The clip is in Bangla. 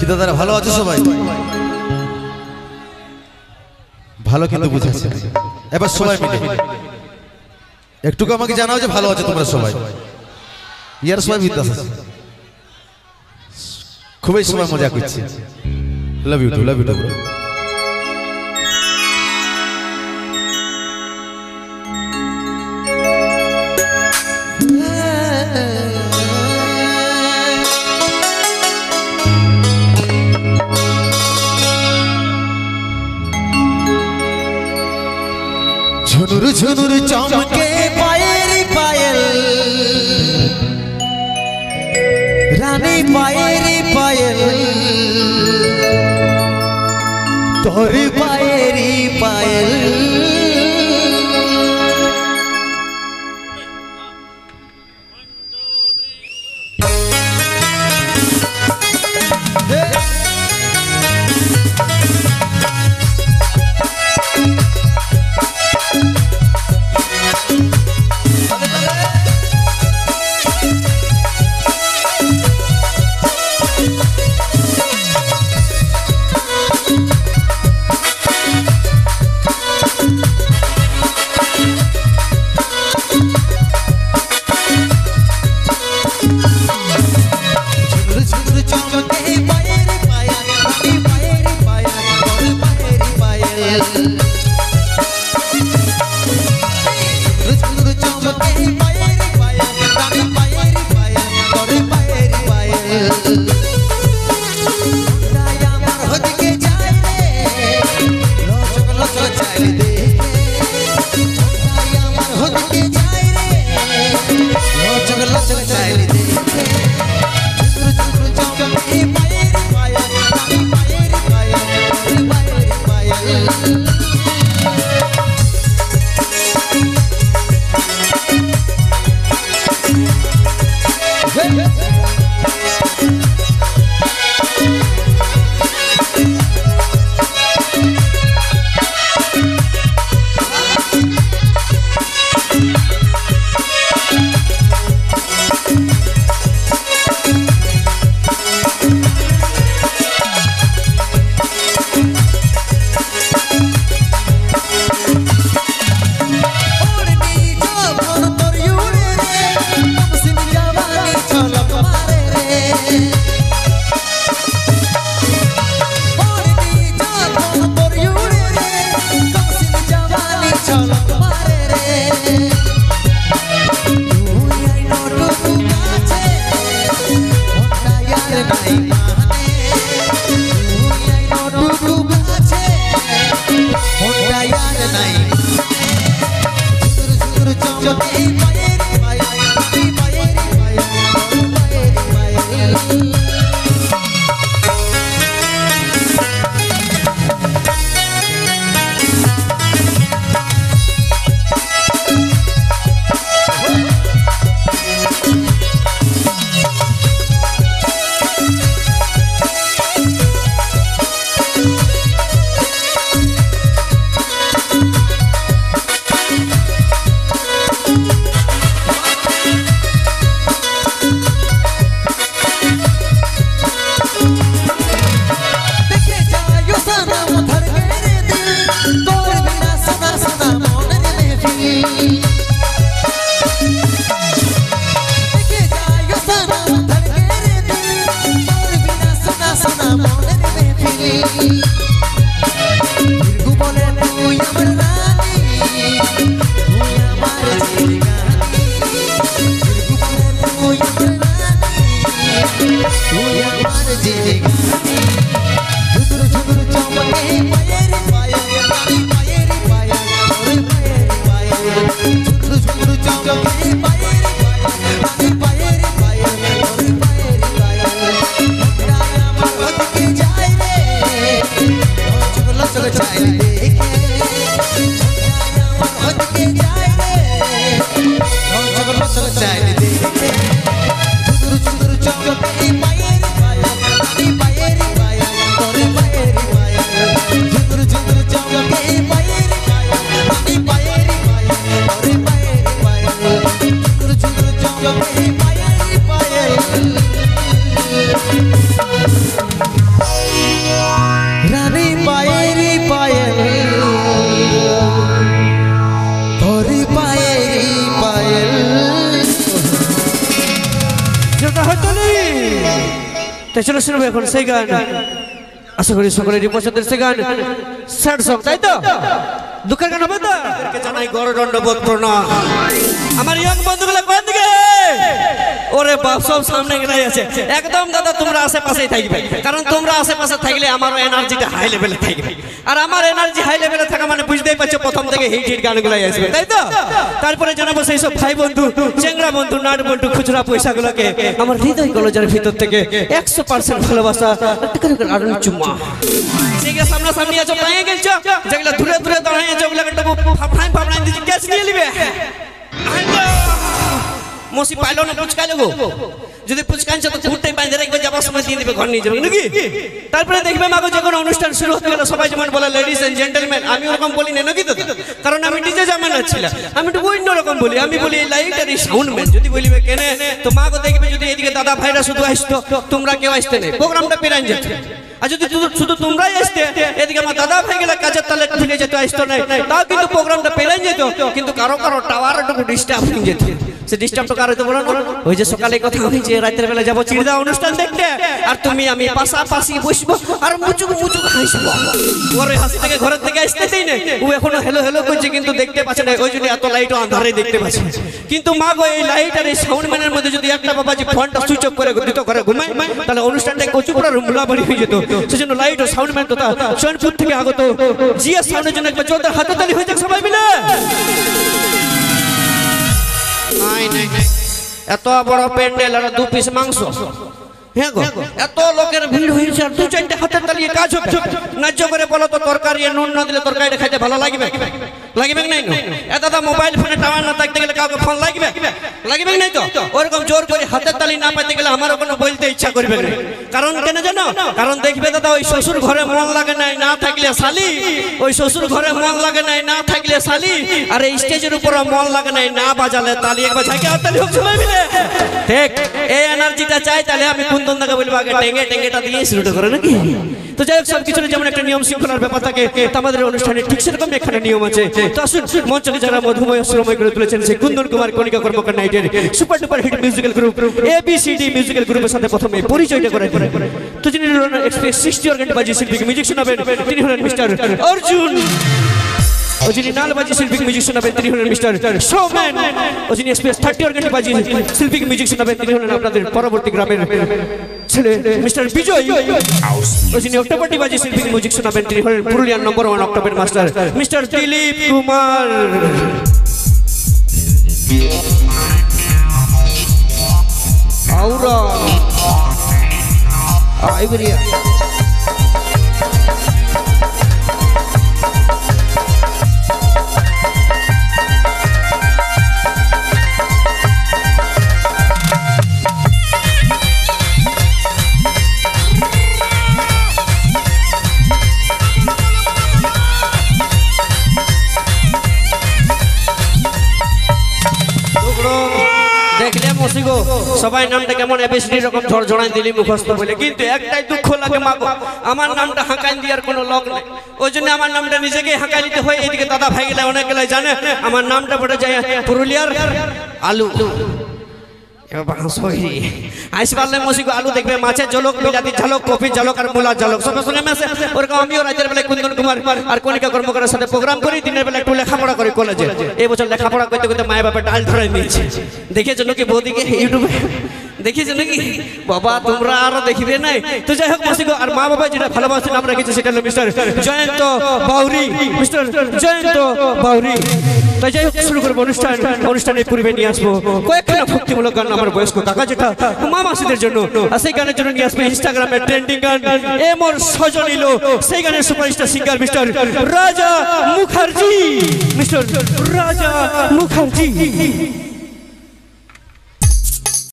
দাদারা ভালো আছো সবাই? ভালো কিন্তু বুঝাচ্ছে। এবার সবাই মিলে একটুকু আমাকে জানাও যে ভালো আছো তোমরা সবাই। ইয়ার সবাই বিদ্যাস আছে, খুবই সবাই মজা করছে। Love you too, love you too. झुनुर झुनुर चमके पायल पायल रानी पायल पायल तोर पायल पायल Bye. তাই চলো শুনবো এখন সেই গান। আশা করি সকলেরই পছন্দের সে গান, স্যাড সং, তাই তো? দুঃখের গান হবে তো? জানাই গড়দণ্ডবোধ প্রণাম। আমার ইয়ং বন্ধুগুলো কোন দিকে? ওরে বাপ, সব সামনে গেলাই আছে। একদম দাদা তোমরা আশেপাশেই থাকবে, কারণ তোমরা আশেপাশে থাকলে আমারও এনার্জিটা হাই লেভেলে থাকবে। আর আমার এনার্জি হাই লেভেলে থাকা মানে বুঝতেই পারছো প্রথম থেকে হিট হিট গানগুলাই আসবে, তাই তো? তারপরে জানাবো সেই সব ভাই বন্ধু, চেংড়া বন্ধু, নাট বন্ধু, খুচরা পয়সাগুলোকে আমার হৃদয় কলজার ভিতর থেকে 100% ভালোবাসা আর চুম্মা। যেগুলো সামনাসামনি আছো, পায়ে গেছো, যেগুলো দূরে দূরে দাঁড়িয়ে আছো, ওগুলো একটা ফাফড়াই ফাফড়াই দিচ্ছি, ক্যাচ নিয়ে নিবে। মসি পাইলো না পুচকাইলো গো, যদি পুচকাইছো তো ঘুরতেই বাইরে রাখবে, যাবার সময় দিয়ে দিবে, ঘর নিয়ে যাবে নাকি? তারপরে দেখবে মাগো যখন অনুষ্ঠান শুরু হতে গেল সবাই যেমন বলে লেডিস এন্ড জেন্টলম্যান, আমি ওরকম বলি না নাকি? তো কারণ আমি ডিজে জামানা ছিলাম, আমি একটু অন্য রকম বলি। আমি বলি লাইট আর সাউন্ডম্যান। যদি বলিবে কেনে তো মাগো দেখবে যদি এদিকে দাদা ভাইরা শুধু আসতো, তোমরা কেউ আসতে নেই, প্রোগ্রামটা পেরান যেত। আর যদি শুধু তোমরাই আসতে, এদিকে আমার দাদা ভাই গেলে কাজের তালে ঢুকে যেত, আসতো নাই, তাও কিন্তু প্রোগ্রামটা পেরান যেত। কিন্তু কারো কারো টাওয়ার একটু ডিস্টার্ব হয়ে যেত। সে ডিস্টার্বটা কারো তো বলো না, ওই যে সকালে কথা আমি যে রাতের বেলা যাবো চিড়দা অনুষ্ঠান দেখতে, আর তুমি আমি পাশাপাশি বসবো আর মুচুক মুচুক হাসবো। ওর হাসি থেকে ঘরের থেকে আসতেই নেই, ও এখনো হেলো হেলো করছে কিন্তু দেখতে পাচ্ছে না, ওই জন্য এত লাইট আন্ধারে দেখতে পাচ্ছে। কিন্তু মা গো, এই লাইট আর এই সাউন্ডম্যানের মধ্যে যদি একটা বাবাজি ফোনটা সুইচ অফ করে দিত, করে ঘুমাই, তাহলে অনুষ্ঠানটা কচুপুরা রুমলাবাড়ি হয়ে যেত। সেজন্য লাইট ও সাউন্ডম্যান তথা চয়নপুর থেকে আগত জিএস সাউন্ডের জন্য একবার জোরদার হাতে তালি হয়ে যাক সবাই মিলে। এত বড় প্যান্ডেল আর 2 পিস মাংস, হ্যাঁ গো, এত লোকের ভিড় হয়েছে, আর 2-4টে হাতের তালিয়ে কাজ হবে। ন্যায্য করে বলো তো, তরকারি নুন না দিলে তরকারিটা খাইতে ভালো লাগবে? লাগবে নাই? এ দাদা মোবাইল ফোনে টাওয়ার না থাকতে গেলে কাউকে ফোন লাগবে? লাগবে নাই তো? ওরকম জোর করে হাতের তালি না পাইতে গেলে আমারও কোনো বলতে ইচ্ছা করবে না। কারণ কেন জানো? কারণ দেখবে দাদা, ওই শ্বশুর ঘরে মন লাগে নাই না থাকলে শালি, ওই শ্বশুর ঘরে মন লাগে নাই না থাকলে শালি, আর এই স্টেজের উপরে মন লাগে নাই না বাজালে তালি। একবার ঝাঁকে হাততালি হোক সবাই মিলে। ঠিক এই এনার্জিটা চাই, তাহলে আমি কুন্দন দাকে বলবো আগে টেঙ্গেটা দিয়ে শুরুটা করে নাকি? তো যাই হোক, সব কিছু যেমন একটা নিয়ম শৃঙ্খলার ব্যাপার থাকে, আমাদের অনুষ্ঠানে ঠিক সেরকম এখানে নিয়ম আছে। তো আসুন, মঞ্চকে যারা মধুময় শ্রময় করে তুলেছেন সেই কুন্দন কুমার কণিকা কর্মকার নাইটের super duper hit musical group ABCD musical গ্রুপের সাথে প্রথমে পরিচয়টা করে। তো যিনি এক্সপ্রেস 60 অর্গান বাজি শিল্পী মিউজিক শোনাবেন, তিনি হলেন মিস্টার অর্জুন। ও যিনি নালবাজি শিল্পী মিউজিক শোনাবেন, তিনি হলেন মিস্টার সৌমেন। ও যিনি এক্সপ্রেস 30 অর্গান বাজি শিল্পী মিউজিক শোনাবেন, তিনি হলেন আপনাদের পরবর্তী গ্রামের ছেলে মিস্টার বিজয়। ও যিনি অক্টোবরটি বাজি শিল্পী মিউজিক শোনাবেন, তিনি হলেন পুরুলিয়ার number 1 October master mister Dilip Kumar. আউরা আইবরিয়া দেখলে মসিগো সবাই নামটা কেমন এবিসিডি রকম ঝড়ঝড়াই দিলি মুখস্থ বলে, কিন্তু একটাই দুঃখ লাগে মাগো, আমার নামটা হাঁকাই দেওয়ার কোনো লোক নেই। ওই জন্য আমার নামটা নিজেকে হাঁকাই দিতে হয়। এদিকে দাদা ভাই গেলে অনেক গেলে জানে আমার নামটা পড়ে যায় পুরুলিয়ার আলু। আইসবালে মসিগো আলু দেখবে মাছের ঝলক, বিলাতি ঝলক, কফি ঝলক আর মুলার ঝলক সব সঙ্গে মেশে। ওরকম আমিও রাতের বেলায় কুন্দন কুমার আর কণিকা কর্মকারের সাথে প্রোগ্রাম করি, দিনের বেলা একটু লেখাপড়া করি কলেজে। এই বছর লেখাপড়া করতে করতে মায়ের বাপে ডাল ধরে নিয়েছে। দেখেছো নাকি বৌদিকে ইউটিউবে? দেখিয়েছো নাকি বাবা? তোমরা আরো দেখিবে নাই। তো যাই হোক মসিগো, আর মা বাবা যেটা ভালোবাসে নাম রেখেছে সেটা হলো মিস্টার জয়ন্ত বাউরি, মিস্টার জয়ন্ত বাউরি। তাই যাই হোক, শুরু করবো অনুষ্ঠানের পূর্বে নিয়ে আসবো কয়েকটা ভক্তিমূলক গান আমার বয়স্ক কাকা যেটা মা মাসিদের জন্য। আর সেই গানের জন্য নিয়ে আসবে ইনস্টাগ্রামের ট্রেন্ডিং গান এ মোর সজনিল, সেই গানের সুপারস্টার সিঙ্গার মিস্টার রাজা মুখার্জি। মিস্টার রাজা মুখার্জি।